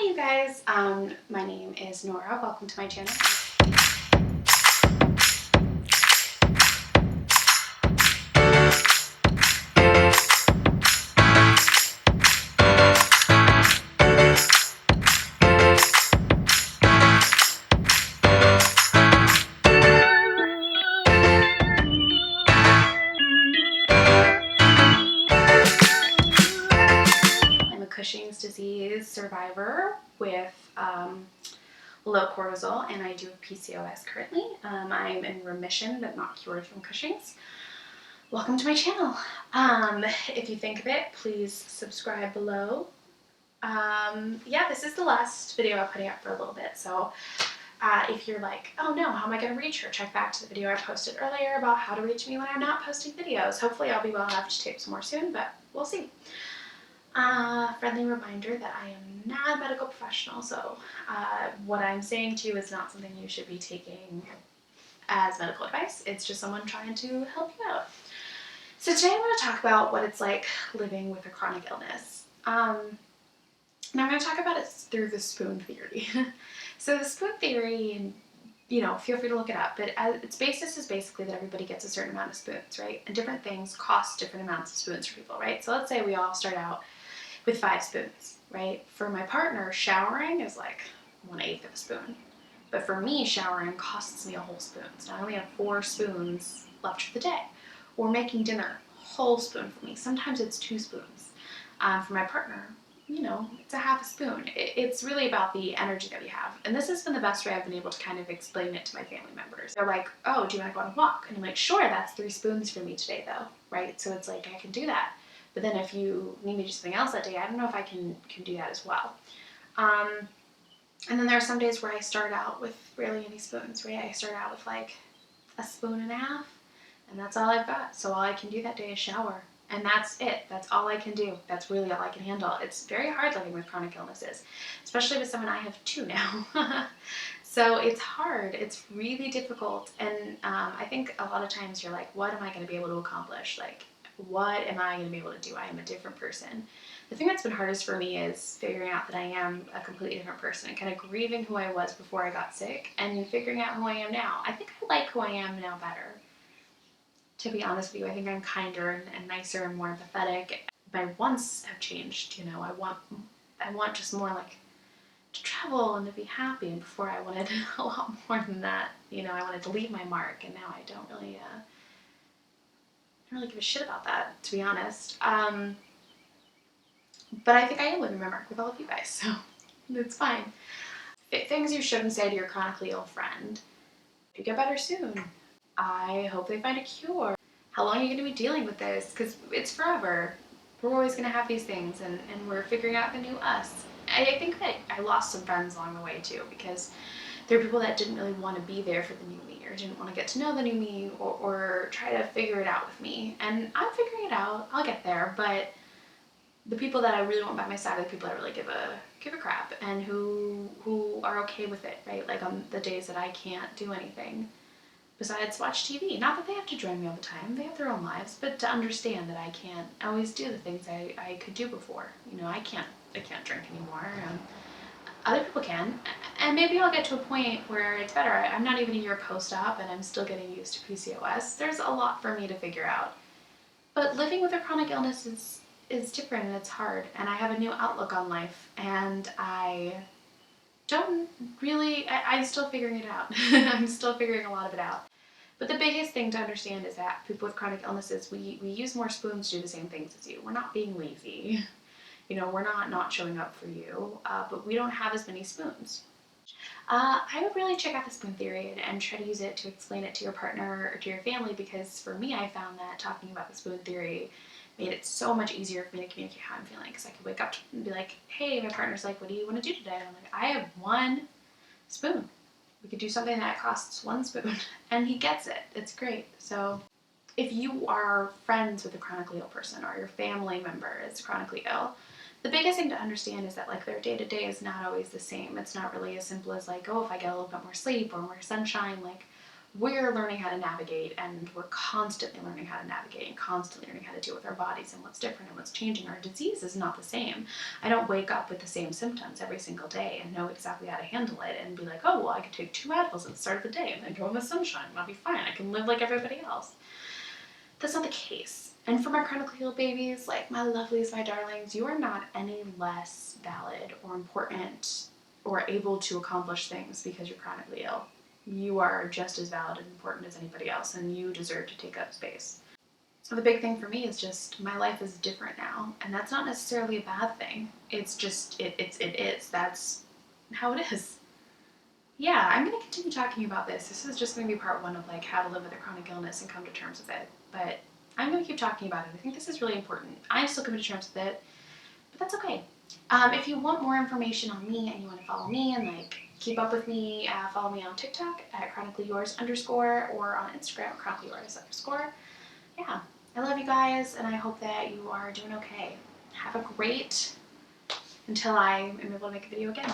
Hi you guys, my name is Nora. Welcome to my channel. I'm a Cushing's disease survivor with low cortisol, and I do PCOS currently. I'm in remission but not cured from Cushing's. Welcome to my channel. If you think of it, please subscribe below. Yeah, this is the last video I'm putting up for a little bit, so if you're like, oh no, how am I going to reach her? Check back to the video I posted earlier about how to reach me when I'm not posting videos. Hopefully I'll be well enough to tape some more soon, but we'll see. Friendly reminder that I am not a medical professional, so what I'm saying to you is not something you should be taking as medical advice. It's just someone trying to help you out. So today I'm going to talk about what it's like living with a chronic illness. And I'm going to talk about it through the spoon theory. So the spoon theory, and feel free to look it up, but its basis is basically that everybody gets a certain amount of spoons, right? And different things cost different amounts of spoons for people, right? So let's say we all start out with 5 spoons, right? For my partner, showering is like 1/8 of a spoon. But for me, showering costs me a whole spoon. So I only have 4 spoons left for the day. Or making dinner, whole spoon for me. Sometimes it's 2 spoons. For my partner, it's a half a spoon. It's really about the energy that we have. And this has been the best way I've been able to kind of explain it to my family members. They're like, oh, do you want to go on a walk? And I'm like, sure, that's 3 spoons for me today though, right? So it's like, I can do that. But then if you need me to do something else that day, I don't know if I can do that as well. And then there are some days where I start out with barely any spoons, right? I start out with like a spoon and a half, and that's all I've got. So all I can do that day is shower. And that's it. That's all I can do. That's really all I can handle. It's very hard living with chronic illnesses, especially with someone I have 2 now. So it's hard. It's really difficult. And I think a lot of times you're like, what am I going to be able to accomplish? Like, what am I going to be able to do? I am a different person. The thing that's been hardest for me is figuring out that I am a completely different person and kind of grieving who I was before I got sick and figuring out who I am now. I think I like who I am now better. To be honest with you, I think I'm kinder and nicer and more empathetic. My wants have changed, I want just more like to travel and to be happy, and before I wanted a lot more than that. I wanted to leave my mark, and now I don't really give a shit about that, to be honest. But I think I am leaving my mark with all of you guys, so it's fine. Things you shouldn't say to your chronically ill friend. You get better soon. I hope they find a cure. How long are you going to be dealing with this? Because it's forever. We're always going to have these things, and we're figuring out the new us. I think that I lost some friends along the way too, because there are people that didn't really want to be there for the new me, or didn't want to get to know the new me, or try to figure it out with me. And I'm figuring it out. I'll get there, but the people that I really want by my side are the people that really give a crap, and who are okay with it, right? Like on the days that I can't do anything besides watch TV. Not that they have to join me all the time, they have their own lives, but to understand that I can't always do the things I could do before. I can't drink anymore. Other people can, and maybe I'll get to a point where it's better. I'm not even a year post-op and I'm still getting used to PCOS. There's a lot for me to figure out. But living with a chronic illness is different, and it's hard, and I have a new outlook on life, and I'm still figuring it out. I'm still figuring a lot of it out. But the biggest thing to understand is that people with chronic illnesses, we use more spoons to do the same things as you. We're not being lazy. We're not showing up for you, but we don't have as many spoons. I would really check out the spoon theory and try to use it to explain it to your partner or to your family, because for me, I found that talking about the spoon theory made it so much easier for me to communicate how I'm feeling, because I could wake up and be like, hey, my partner's like, what do you want to do today? And I'm like, I have 1 spoon. We could do something that costs 1 spoon. And he gets it. It's great. So if you are friends with a chronically ill person, or your family member is chronically ill, the biggest thing to understand is that like their day-to-day is not always the same. It's not really as simple as like, oh, if I get a little bit more sleep or more sunshine, like we're learning how to navigate, and we're constantly learning how to navigate and constantly learning how to deal with our bodies and what's different and what's changing. Our disease is not the same. I don't wake up with the same symptoms every single day and know exactly how to handle it and be like, oh, well, I can take 2 Advils at the start of the day and then go in the sunshine and I'll be fine. I can live like everybody else. That's not the case. And for my chronically ill babies, like my lovelies, my darlings, you are not any less valid or important or able to accomplish things because you're chronically ill. You are just as valid and important as anybody else, and you deserve to take up space. So the big thing for me is just my life is different now, and that's not necessarily a bad thing. It's just it is. That's how it is. Yeah, I'm going to continue talking about this. This is just going to be part 1 of like how to live with a chronic illness and come to terms with it. But I'm going to keep talking about it. I think this is really important. I'm still coming to terms with it, but that's okay. If you want more information on me and you want to follow me and like keep up with me, follow me on TikTok at chronicallyyours_ or on Instagram at chronicallyyours_. Yeah, I love you guys, and I hope that you are doing okay. Have a great until I am able to make a video again.